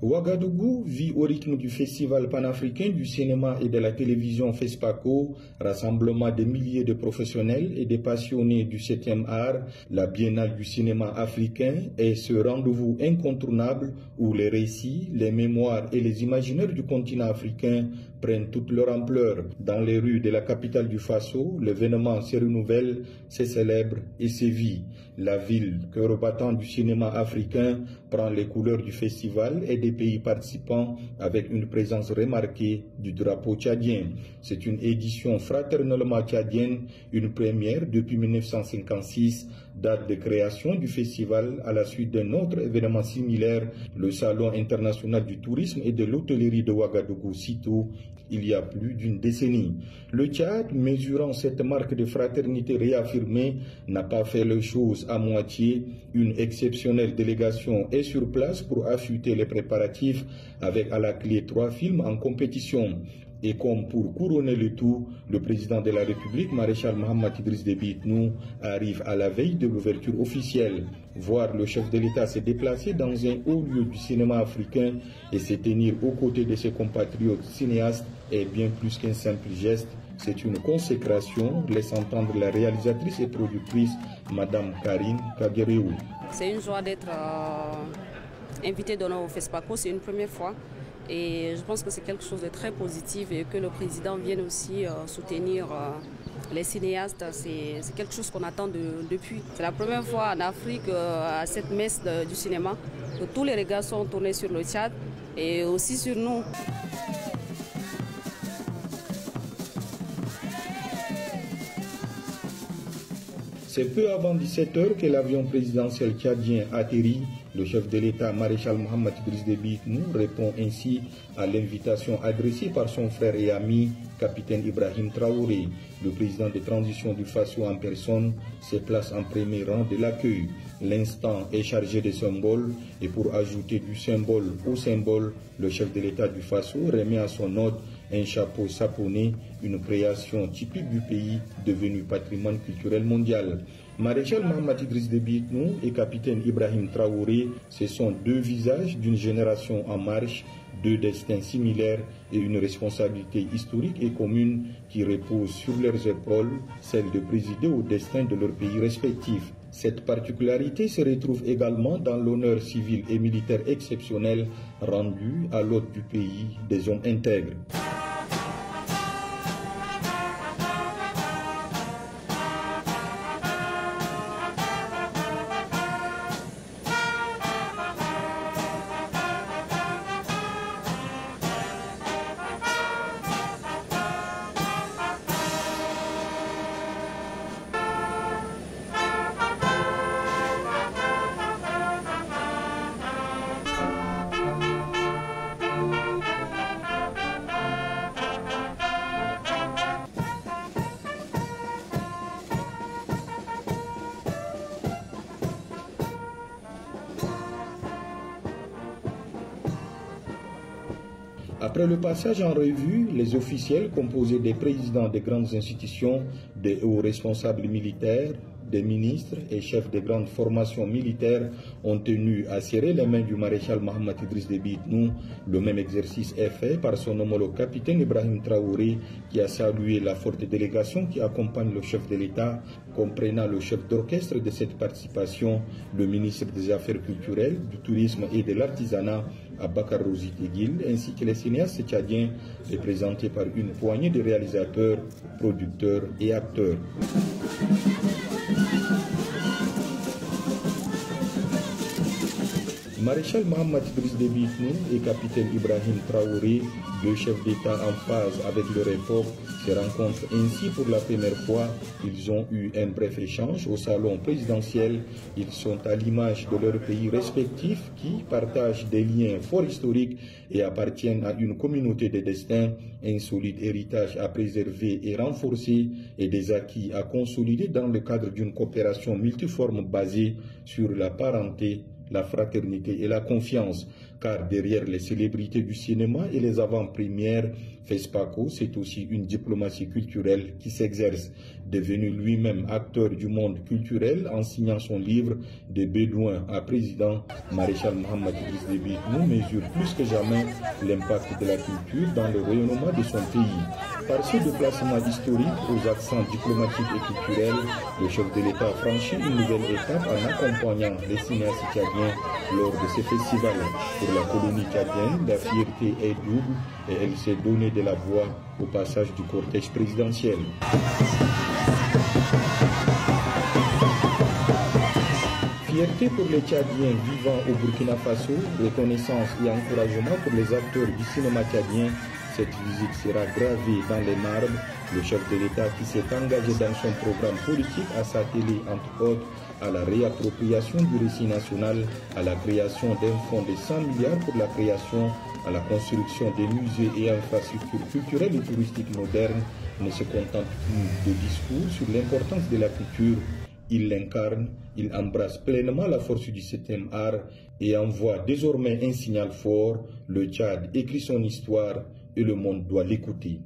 Ouagadougou vit au rythme du Festival panafricain du cinéma et de la télévision FESPACO, rassemblement de milliers de professionnels et des passionnés du 7e art. La Biennale du cinéma africain est ce rendez-vous incontournable où les récits, les mémoires et les imaginaires du continent africain prennent toute leur ampleur. Dans les rues de la capitale du Faso, l'événement se renouvelle, se célèbre et se vit. La ville, cœur battant du cinéma africain, prend les couleurs du festival et des pays participants avec une présence remarquée du drapeau tchadien. C'est une édition fraternellement tchadienne, une première depuis 1956, date de création du festival à la suite d'un autre événement similaire, le Salon international du tourisme et de l'hôtellerie de Ouagadougou sitôt il y a plus d'une décennie. Le Tchad, mesurant cette marque de fraternité réaffirmée, n'a pas fait les choses à moitié. Une exceptionnelle délégation est sur place pour affûter les préparatifs avec à la clé 3 films en compétition. Et comme pour couronner le tout, le président de la République, maréchal Mohamed Idriss Déby Itnou, arrive à la veille de l'ouverture officielle. Voir le chef de l'État se déplacer dans un haut lieu du cinéma africain et se tenir aux côtés de ses compatriotes cinéastes est bien plus qu'un simple geste. C'est une consécration, laisse entendre la réalisatrice et productrice, Madame Karine Kagereou. C'est une joie d'être invitée d'honneur au FESPACO, c'est une première fois. Et je pense que c'est quelque chose de très positif et que le président vienne aussi soutenir les cinéastes. C'est quelque chose qu'on attend depuis. C'est la première fois en Afrique, à cette messe du cinéma, que tous les regards sont tournés sur le Tchad et aussi sur nous. C'est peu avant 17 h que l'avion présidentiel tchadien atterrit. Le chef de l'État, maréchal Mohamed Idriss Déby Itnou, répond ainsi à l'invitation adressée par son frère et ami, capitaine Ibrahim Traoré. Le président de transition du Faso en personne se place en premier rang de l'accueil. L'instant est chargé de symboles et pour ajouter du symbole au symbole, le chef de l'État du Faso remet à son hôte un chapeau saponné, une création typique du pays devenu patrimoine culturel mondial. Maréchal Mohamed Idriss Déby Itnou et capitaine Ibrahim Traoré, ce sont deux visages d'une génération en marche, deux destins similaires et une responsabilité historique et commune qui repose sur leurs épaules, celle de présider au destin de leurs pays respectifs. Cette particularité se retrouve également dans l'honneur civil et militaire exceptionnel rendu à l'hôte du pays, des hommes intègres. Après le passage en revue, les officiels composés des présidents des grandes institutions, des hauts responsables militaires, des ministres et chefs de grandes formations militaires ont tenu à serrer les mains du maréchal Mohamed Idriss Déby Itnou. Le même exercice est fait par son homologue capitaine Ibrahim Traoré qui a salué la forte délégation qui accompagne le chef de l'État, comprenant le chef d'orchestre de cette participation, le ministre des Affaires culturelles, du tourisme et de l'artisanat, Abakar Rozi Teguil, ainsi que les cinéastes tchadiens représentés par une poignée de réalisateurs, producteurs et acteurs. Maréchal Mohamed Idriss Déby Itnou et capitaine Ibrahim Traoré, deux chefs d'État en phase avec leur époque, se rencontrent ainsi pour la première fois. Ils ont eu un bref échange au salon présidentiel. Ils sont à l'image de leurs pays respectifs qui partagent des liens forts historiques et appartiennent à une communauté de destin, un solide héritage à préserver et renforcer et des acquis à consolider dans le cadre d'une coopération multiforme basée sur la parenté, la fraternité et la confiance. Car derrière les célébrités du cinéma et les avant-premières, FESPACO, c'est aussi une diplomatie culturelle qui s'exerce. Devenu lui-même acteur du monde culturel en signant son livre « Des Bédouins à président », Maréchal Mohamed Idriss Déby nous mesure plus que jamais l'impact de la culture dans le rayonnement de son pays. Par ce déplacement historique aux accents diplomatiques et culturels, le chef de l'État franchit une nouvelle étape en accompagnant les cinéastes tchadiens lors de ces festivals. Pour la colonie tchadienne, la fierté est double et elle s'est donné de la voix au passage du cortège présidentiel. Fierté pour les Tchadiens vivant au Burkina Faso, reconnaissance et encouragement pour les acteurs du cinéma tchadien. Cette visite sera gravée dans les marbres. Le chef de l'État qui s'est engagé dans son programme politique à s'atteler entre autres à la réappropriation du récit national, à la création d'un fonds de 100 milliards pour la création, à la construction des musées et infrastructures culturelles et touristiques modernes, ne se contente plus de discours sur l'importance de la culture. Il l'incarne, il embrasse pleinement la force du 7e art et envoie désormais un signal fort. Le Tchad écrit son histoire et le monde doit l'écouter.